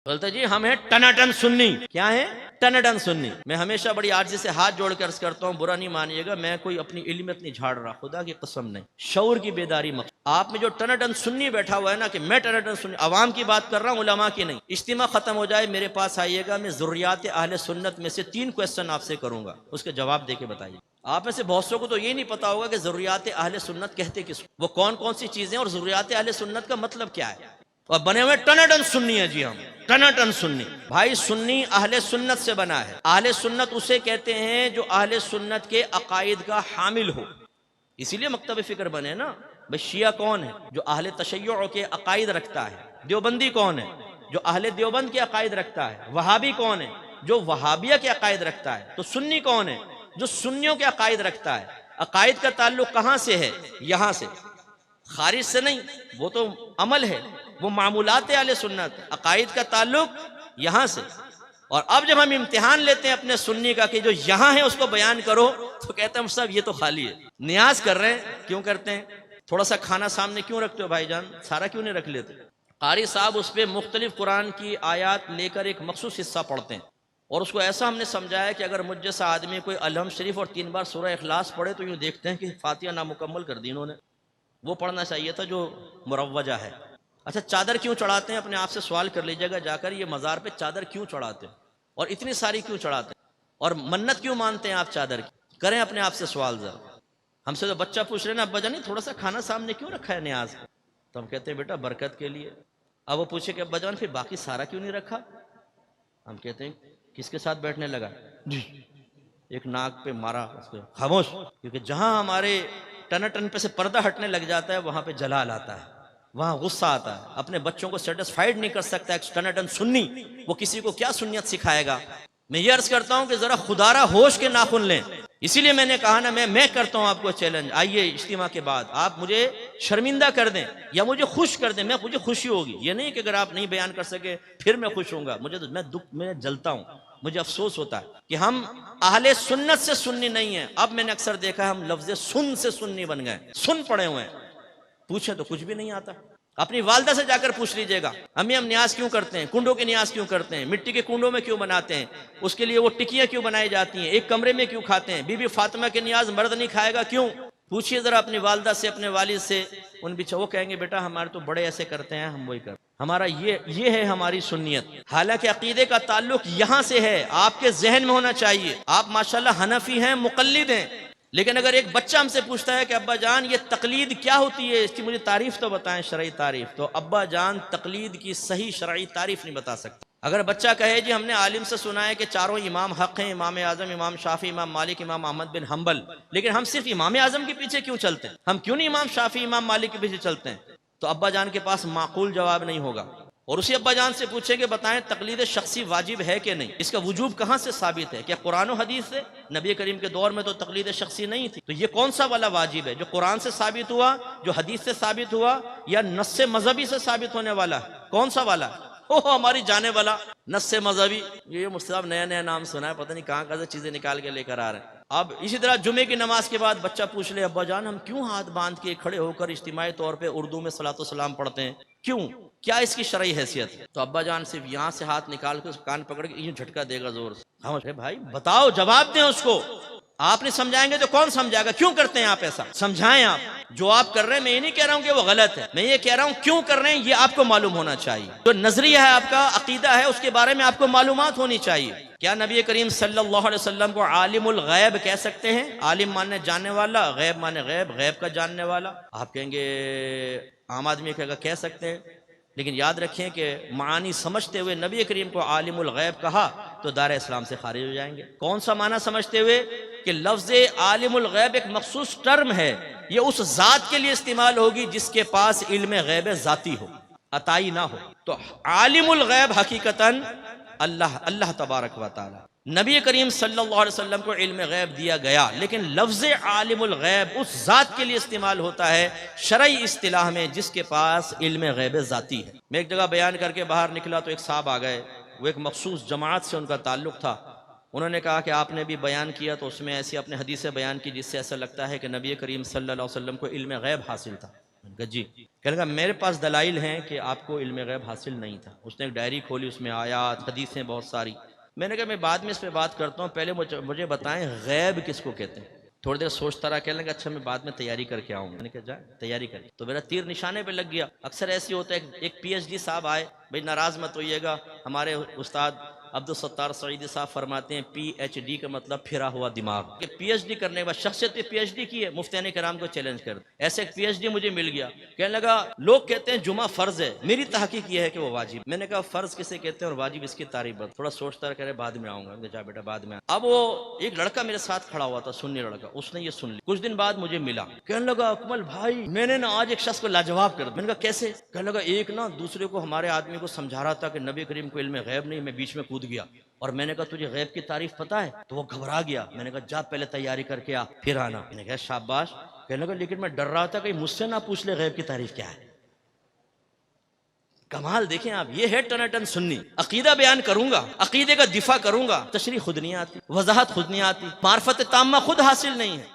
बोलते जी हम हैं टनाटन सुन्नी। क्या है? टनाटन सुन्नी। मैं हमेशा बड़ी आर्जी से हाथ जोड़ कर अर्ज करता हूँ, बुरा नहीं मानिएगा, मैं कोई अपनी इल्मियत नहीं झाड़ रहा, खुदा की कसम नहीं, शऊर की बेदारी मत। आप में जो टनाटन सुन्नी बैठा हुआ है ना कि मैं टनाटन सुन्नी, अवाम की बात कर रहा हूँ, उलमा की नहीं। इज्तिमा खत्म हो जाए मेरे पास आइएगा, मैं ज़ुर्रियात अहले सुन्नत में से 3 क्वेश्चन आपसे करूंगा, उसके जवाब दे के बताइए। आप में से बहुत सौ को तो ये नहीं पता होगा कि ज़ुर्रियात अहले सुन्नत कहते किस, वो कौन कौन सी चीजें और ज़ुर्रियात अहले सुन्नत का मतलब क्या है। और बने हुए टनाटन सुन्नी है जी, हम टनाटन सुन्नी। भाई सुन्नी अहले सुन्नत से बना है। अहले सुन्नत उसे कहते हैं जो अहले सुन्नत के अकायद का हामिल हो, इसीलिए मकतब फिक्र बने ना। भाई शिया कौन है? जो अहले तशय्युअ के अकायद रखता है। देवबंदी कौन है? जो अहले देवबंद के अकायद रखता है। वहाबी कौन है? जो वहाबिया के अकायद रखता है। तो सुन्नी कौन है? जो सुन्नियों के अकायद रखता है। अकायद का ताल्लुक कहां से है? यहां से, खारिज से नहीं, वो तो अमल है, वो मामूलात अहले सुन्नत। अकायद का ताल्लुक यहां से। और अब जब हम इम्तिहान लेते हैं अपने सुन्नी का कि जो यहां है उसको बयान करो, तो कहते हैं सब ये तो खाली है। नियाज कर रहे हैं, क्यों करते हैं? थोड़ा सा खाना सामने क्यों रखते हो भाईजान? सारा क्यों नहीं रख लेते? कारी साहब उस पर मुख्तलिफ कुरान की आयात लेकर एक मखसूस हिस्सा पढ़ते हैं, और उसको ऐसा हमने समझाया कि अगर मुझ जैसा आदमी कोई अलहम शरीफ और 3 बार सूरह इखलास पढ़े तो यूँ देखते हैं कि फातिहा नामुकम्मल कर दी इन्होंने। वो पढ़ना चाहिए था जो मुरव्वजा है। अच्छा, चादर क्यों चढ़ाते हैं? अपने आप से सवाल कर लीजिएगा जाकर, ये मज़ार पे चादर क्यों चढ़ाते हैं और इतनी सारी क्यों चढ़ाते हैं, और मन्नत क्यों मानते हैं आप चादर की? करें अपने आप से सवाल जरा। हमसे तो बच्चा पूछ रहे ना, अब्बा जान थोड़ा सा खाना सामने क्यों रखा है न्याज? तो हम कहते हैं बेटा बरकत के लिए। अब वो पूछे कि अब्बा जान फिर बाकी सारा क्यों नहीं रखा? हम कहते हैं किसके साथ बैठने लगा जी, एक नाक पे मारा उसको, खामोश। क्योंकि जहां हमारे टनाटन पे से पर्दा हटने लग जाता है वहां पे जलाल आता है, वहां गुस्सा आता है। अपने बच्चों को सेटिस्फाइड नहीं कर सकता एक टनाटन सुन्नी, वो किसी को क्या सुन्नियत सिखाएगा। मैं ये अर्ज करता हूं कि जरा खुदारा होश के नाखुन लें। इसीलिए मैंने कहा ना, मैं करता हूं आपको चैलेंज, आइए इज्तिमा के बाद आप मुझे शर्मिंदा कर दें या मुझे खुश कर दें, मुझे खुशी होगी। ये नहीं कि अगर आप नहीं बयान कर सके फिर मैं खुश होऊंगा, मुझे तो मैं जलता हूं, मुझे अफसोस होता है कि हम अहले सुन्नत से सुन्नी नहीं है। अब मैंने अक्सर देखा है हम लफ्ज़ सुन से सुन्नी बन गए, सुन पड़े हुए हैं, पूछे तो कुछ भी नहीं आता। अपनी वालदा से जाकर पूछ लीजिएगा, अम्मी हम न्याज क्यों करते हैं, कुंडों के न्याज क्यों करते हैं, मिट्टी के कुंडों में क्यों बनाते हैं, उसके लिए वो टिकियां क्यों बनाई जाती हैं, एक कमरे में क्यों खाते हैं, बीबी फातिमा के न्याज मर्द नहीं खाएगा क्यों? पूछिए जरा अपनी वालदा से, अपने वालिद से। उन बिचा वो कहेंगे बेटा हमारे तो बड़े ऐसे करते हैं, हम वही करते, हमारा ये है हमारी सुन्नियत। हालांकि अकीदे का ताल्लुक यहां से है, आपके जहन में होना चाहिए। आप माशाल्लाह हनफी हैं, मुकल्लिद हैं, लेकिन अगर एक बच्चा हमसे पूछता है कि अब्बा जान ये तकलीद क्या होती है, इसकी मुझे तारीफ तो बताएं, शरई तारीफ, तो अब्बा जान तकलीद की सही शरई तारीफ नहीं बता सकता। अगर बच्चा कहे जी हमने आलिम से सुना है कि चारों इमाम हक हैं, इमाम आजम, इमाम शाफी, इमाम मालिक, इमाम अहमद बिन हम्बल, लेकिन हम सिर्फ इमाम आजम के पीछे क्यों चलते हैं, हम क्यों नहीं इमाम शाफी, इमाम मालिक के पीछे चलते हैं, तो अब्बा जान के पास माकूल जवाब नहीं होगा। और उसी अब्बा जान से पूछेंगे बताएं तकलीद शख्सी वाजिब है कि नहीं, इसका वजूब कहां से साबित है, क्या कुरान और हदीस से? नबी करीम के दौर में तो तकलीद शख्सी नहीं थी, तो ये कौन सा वाला वाजिब है, जो कुरान से साबित हुआ, जो हदीस से साबित हुआ, या नस्से मजहबी से साबित होने वाला? कौन सा वाला? ओह हमारी जाने वाला नस्से मजहबी। ये मुझसे नया नया नाम सुना है, पता नहीं कहां कहां से चीजें निकाल के लेकर आ रहे हैं। अब इसी तरह जुमे की नमाज के बाद बच्चा पूछ ले, अब्बा जान हम क्यों हाथ बांध के खड़े होकर इज्तिमाई तौर पे उर्दू में सलातो सलाम पढ़ते हैं, क्यों, क्या इसकी शरई हैसियत है? तो अब्बा जान सिर्फ यहाँ से हाथ निकाल के कान पकड़ के यूं झटका देगा जोर से। हाँ भाई बताओ, जवाब दें उसको। आप नहीं समझाएंगे तो कौन समझाएगा? क्यों करते हैं आप ऐसा? समझाएं आप। जो आप कर रहे हैं, मैं ये नहीं कह रहा हूं कि वो गलत है, मैं ये कह रहा हूं क्यों कर रहे हैं ये आपको मालूम होना चाहिए। जो नजरिया है आपका, अकीदा है, उसके बारे में आपको मालूमात होनी चाहिए। क्या नबी करीम सल्लल्लाहु अलैहि वसल्लम को आलिमुल गैब कह सकते हैं? आलिम माने जानने वाला, गैब माने गैब, गैब का जानने वाला। आप कहेंगे, आम आदमी कहेगा कह सकते हैं, लेकिन याद रखें कि मानी समझते हुए नबी करीम को आलिमुल गैब कहा तो दायरा इस्लाम से खारिज हो जाएंगे। कौन सा माना समझते हुए? कि लफ्ज़ आलिमुल गैब एक मखसूस टर्म है, ये उस जात के लिए इस्तेमाल होगी जिसके पास इल्म गैब जाती हो, अताई ना हो। तो आलिमुल गैब हकीकतन अल्लाह तबारक व तआला। नबी करीम सल्लल्लाहु अलैहि वसल्लम को इल्म गैब दिया गया, लेकिन लफ्ज़ आलिमुल गैब उस जात के लिए इस्तेमाल होता है शरई इस्तिलाह में जिसके पास इल्म गैब जाती है। मैं एक जगह बयान करके बाहर निकला तो एक साहब आ गए, वो एक मखसूस जमात से उनका ताल्लुक था। उन्होंने कहा कि आपने भी बयान किया तो उसमें ऐसी अपने हदीसें बयान की जिससे ऐसा लगता है कि नबी करीम सल्लल्लाहु अलैहि वसल्लम को इल्म गैब हासिल था। मैंने कहा जी। कहने लगा मेरे पास दलाइल हैं कि आपको इल्म गैब हासिल नहीं था। उसने एक डायरी खोली, उसमें आयात हदीसें बहुत सारी। मैंने कहा मैं बाद में इस पर बात करता हूँ, पहले मुझे बताएं गैब किसको कहते हैं। थोड़ी देर सोचता रहा, कहने लगा अच्छा मैं बाद में तैयारी करके आऊंगा। मैंने कहा जा तैयारी कर। तो मेरा तीर निशाने पे लग गया। अक्सर ऐसी होता है, एक पीएचडी साहब आए, भाई नाराज मत होइएगा, हमारे उस्ताद अब्दुल सत्तार सईदी साहब फरमाते हैं पीएचडी का मतलब फिरा हुआ दिमाग। कि पीएचडी करने के बाद शख्सियत पीएचडी की है, मुफ्ती कराम को चैलेंज कर। ऐसे एक पीएचडी मुझे मिल गया। कहने लगा लोग कहते हैं जुमा फर्ज है, मेरी तहकीक यह है कि वो वाजिब। मैंने कहा फर्ज किसे कहते हैं और वाजिब इसकी तारीफ बता। थोड़ा सोचता रहा, कह रहे बाद में आऊंगा। जा बेटा बाद में। अब वो एक लड़का मेरे साथ खड़ा हुआ था, सुन्नी लड़का, उसने ये सुन लिया। कुछ दिन बाद मुझे मिला, कहने लगा अकमल भाई मैंने ना आज एक शख्स को लाजवाब कर दिया। मैंने कहा कैसे? कहने लगा एक ना दूसरे को, हमारे आदमी को समझा रहा था कि नबी करीम को इल्म गैब नहीं, मैं बीच में कूद गया और मैंने कहा तुझे गैब की तारीफ पता है? तो वो घबरा गया। मैंने कहा जा पहले तैयारी करके आ फिर आना। मैंने कहा शाबाश। कहने लगा लेकिन मैं डर रहा था कहीं मुझसे ना पूछ ले गैब की तारीफ क्या है। कमाल देखें आप, ये है टनाटन सुन्नी। अकीदा बयान करूंगा, अकीदे का दिफा करूंगा, तशरीह खुद नहीं आती, वजाहत खुद नहीं आती, मार्फत ताम्मा खुद हासिल नहीं है।